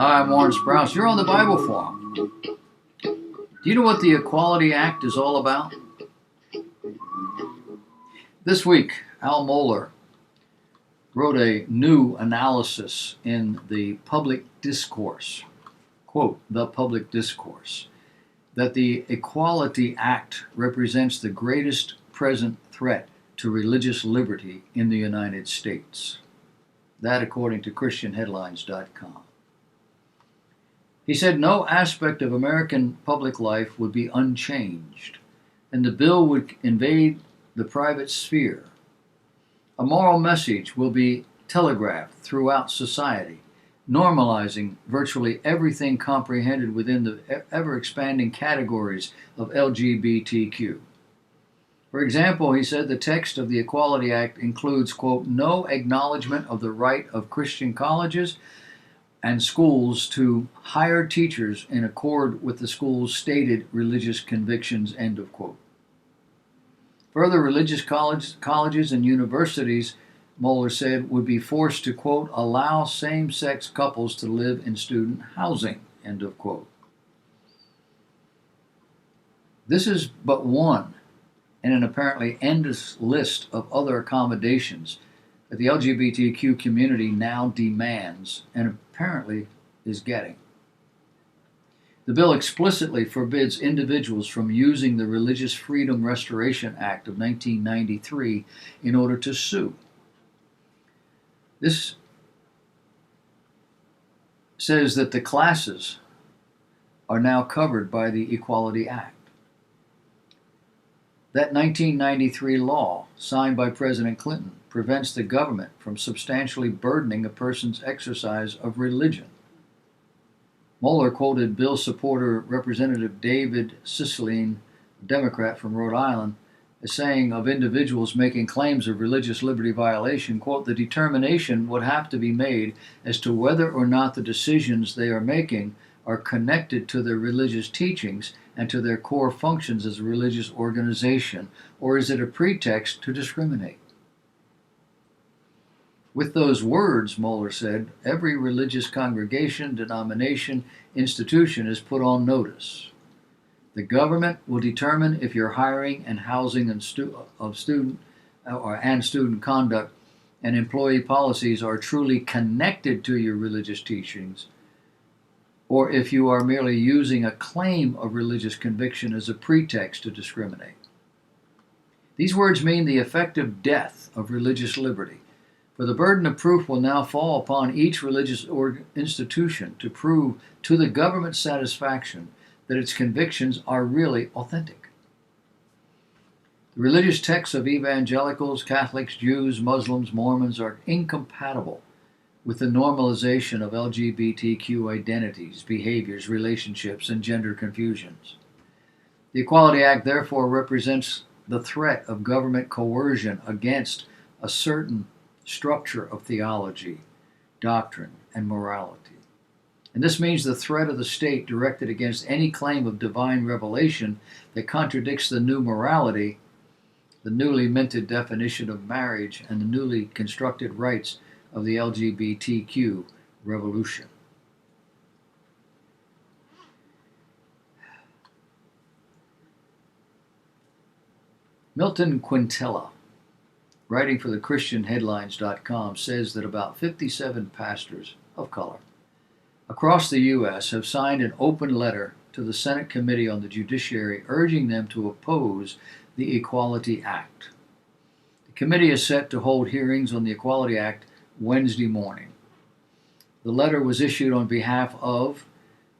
Hi, I'm Warren Sprouse. You're on the Bible Forum. Do you know what the Equality Act is all about? This week, Al Mohler wrote a new analysis in the public discourse, quote, the public discourse, that the Equality Act represents the greatest present threat to religious liberty in the United States. That according to ChristianHeadlines.com. He said no aspect of American public life would be unchanged, and the bill would invade the private sphere. A moral message will be telegraphed throughout society, normalizing virtually everything comprehended within the ever-expanding categories of LGBTQ. For example, he said the text of the Equality Act includes, quote, no acknowledgement of the right of Christian colleges and schools to hire teachers in accord with the school's stated religious convictions, end of quote. Further, religious colleges and universities, Mohler said, would be forced to, quote, allow same-sex couples to live in student housing, end of quote. This is but one in an apparently endless list of other accommodations that the LGBTQ community now demands and apparently is getting. The bill explicitly forbids individuals from using the Religious Freedom Restoration Act of 1993 in order to sue. This says that the classes are now covered by the Equality Act. That 1993 law, signed by President Clinton, prevents the government from substantially burdening a person's exercise of religion. Mohler quoted bill supporter Representative David Cicilline, a Democrat from Rhode Island, as saying of individuals making claims of religious liberty violation, quote, the determination would have to be made as to whether or not the decisions they are making are connected to their religious teachings and to their core functions as a religious organization, or is it a pretext to discriminate? With those words, Mohler said, every religious congregation, denomination, institution is put on notice. The government will determine if your hiring and housing and student conduct and employee policies are truly connected to your religious teachings, or if you are merely using a claim of religious conviction as a pretext to discriminate. These words mean the effective death of religious liberty. For the burden of proof will now fall upon each religious institution to prove to the government's satisfaction that its convictions are really authentic. The religious texts of evangelicals, Catholics, Jews, Muslims, Mormons are incompatible with the normalization of LGBTQ identities, behaviors, relationships, and gender confusions. The Equality Act therefore represents the threat of government coercion against a certain structure of theology, doctrine, and morality. And this means the threat of the state directed against any claim of divine revelation that contradicts the new morality, the newly minted definition of marriage, and the newly constructed rights of the LGBTQ revolution. Milton Quintella, writing for the ChristianHeadlines.com, says that about 57 pastors of color across the U.S. have signed an open letter to the Senate Committee on the Judiciary urging them to oppose the Equality Act. The committee is set to hold hearings on the Equality Act Wednesday morning. The letter was issued on behalf of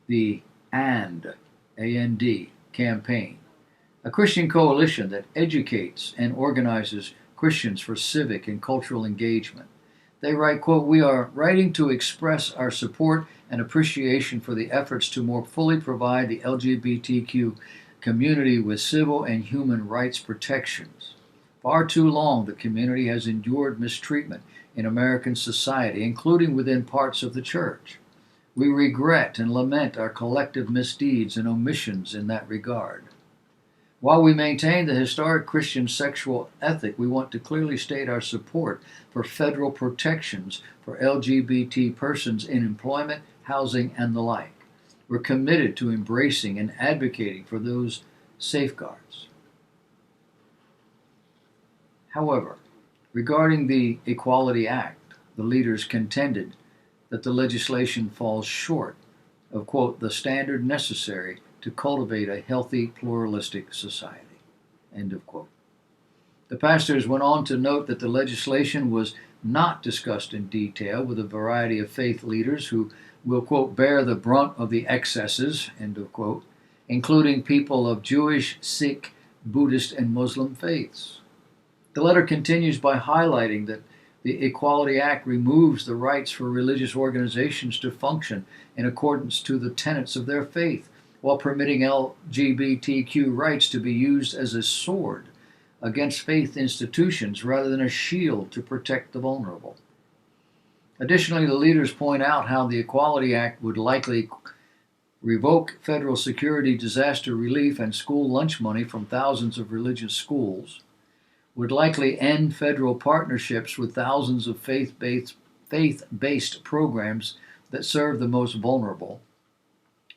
the AND, A-N-D, campaign, a Christian coalition that educates and organizes Christians for civic and cultural engagement. They write, quote, we are writing to express our support and appreciation for the efforts to more fully provide the LGBTQ community with civil and human rights protections. Far too long, the community has endured mistreatment in American society, including within parts of the church. We regret and lament our collective misdeeds and omissions in that regard. While we maintain the historic Christian sexual ethic, we want to clearly state our support for federal protections for LGBT persons in employment, housing, and the like. We're committed to embracing and advocating for those safeguards. However, regarding the Equality Act, the leaders contended that the legislation falls short of, quote, the standard necessary to cultivate a healthy, pluralistic society, end of quote. The pastors went on to note that the legislation was not discussed in detail with a variety of faith leaders who will, quote, bear the brunt of the excesses, end of quote, including people of Jewish, Sikh, Buddhist, and Muslim faiths. The letter continues by highlighting that the Equality Act removes the rights for religious organizations to function in accordance to the tenets of their faith, while permitting LGBTQ rights to be used as a sword against faith institutions rather than a shield to protect the vulnerable. Additionally, the leaders point out how the Equality Act would likely revoke federal security, disaster relief, and school lunch money from thousands of religious schools, would likely end federal partnerships with thousands of faith-based programs that serve the most vulnerable,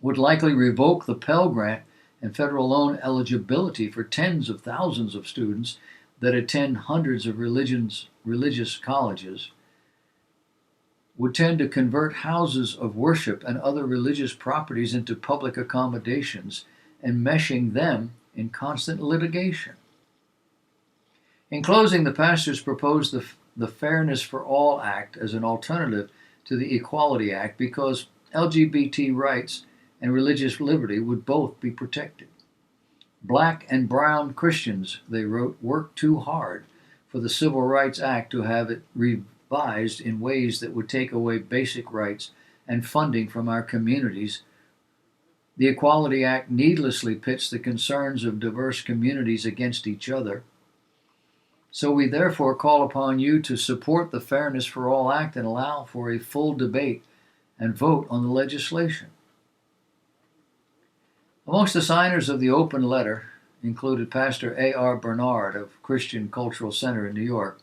would likely revoke the Pell Grant and federal loan eligibility for tens of thousands of students that attend hundreds of religious colleges, would tend to convert houses of worship and other religious properties into public accommodations and meshing them in constant litigation. In closing, the pastors proposed the Fairness for All Act as an alternative to the Equality Act because LGBT rights and religious liberty would both be protected. Black and brown Christians, they wrote, worked too hard for the Civil Rights Act to have it revised in ways that would take away basic rights and funding from our communities. The Equality Act needlessly pits the concerns of diverse communities against each other. So we therefore call upon you to support the Fairness for All Act and allow for a full debate and vote on the legislation. Amongst the signers of the open letter included Pastor A.R. Bernard of Christian Cultural Center in New York,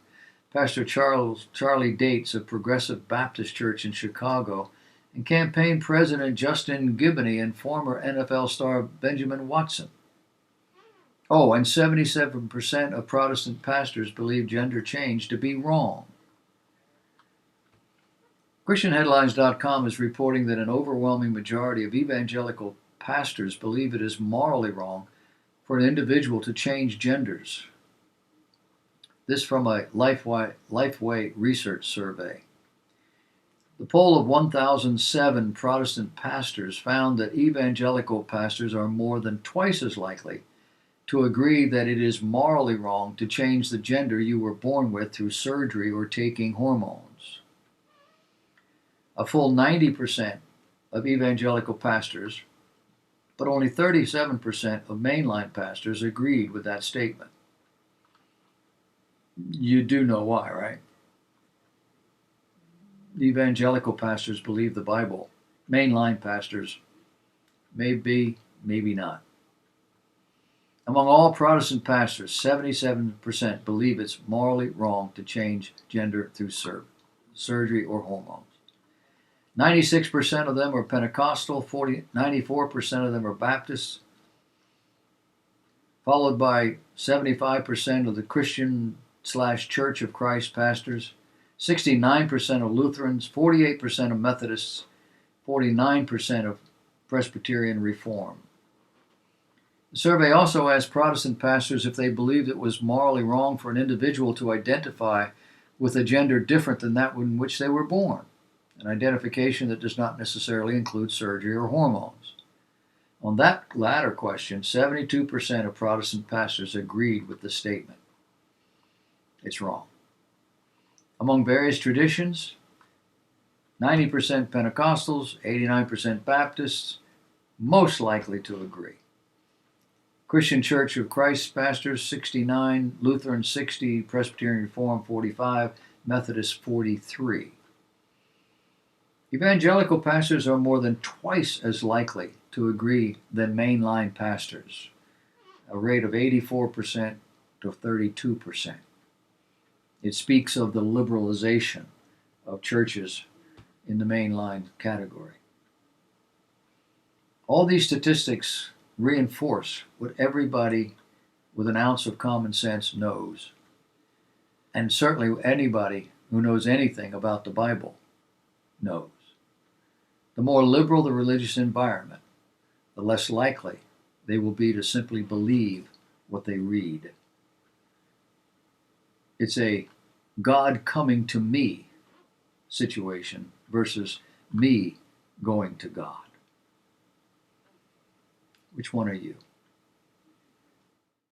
Pastor Charlie Dates of Progressive Baptist Church in Chicago, and campaign president Justin Giboney and former NFL star Benjamin Watson. Oh, and 77% of Protestant pastors believe gender change to be wrong. ChristianHeadlines.com is reporting that an overwhelming majority of evangelical pastors believe it is morally wrong for an individual to change genders. This from a Lifeway research survey. The poll of 1,007 Protestant pastors found that evangelical pastors are more than twice as likely to agree that it is morally wrong to change the gender you were born with through surgery or taking hormones. A full 90% of evangelical pastors, but only 37% of mainline pastors agreed with that statement. You do know why, right? Evangelical pastors believe the Bible. Mainline pastors, maybe, maybe not. Among all Protestant pastors, 77% believe it's morally wrong to change gender through surgery or hormones. 96% of them are Pentecostal, 94% of them are Baptists, followed by 75% of the Christian/Church of Christ pastors, 69% of Lutherans, 48% of Methodists, 49% of Presbyterian Reform. The survey also asked Protestant pastors if they believed it was morally wrong for an individual to identify with a gender different than that in which they were born, an identification that does not necessarily include surgery or hormones. On that latter question, 72% of Protestant pastors agreed with the statement. It's wrong. Among various traditions, 90% Pentecostals, 89% Baptists, most likely to agree. Christian Church of Christ pastors, 69, Lutheran 60, Presbyterian Reform 45, Methodist 43. Evangelical pastors are more than twice as likely to agree than mainline pastors, a rate of 84% to 32%. It speaks of the liberalization of churches in the mainline category. All these statistics reinforce what everybody with an ounce of common sense knows, and certainly anybody who knows anything about the Bible knows. The more liberal the religious environment, the less likely they will be to simply believe what they read. It's a God coming to me situation versus me going to God. Which one are you?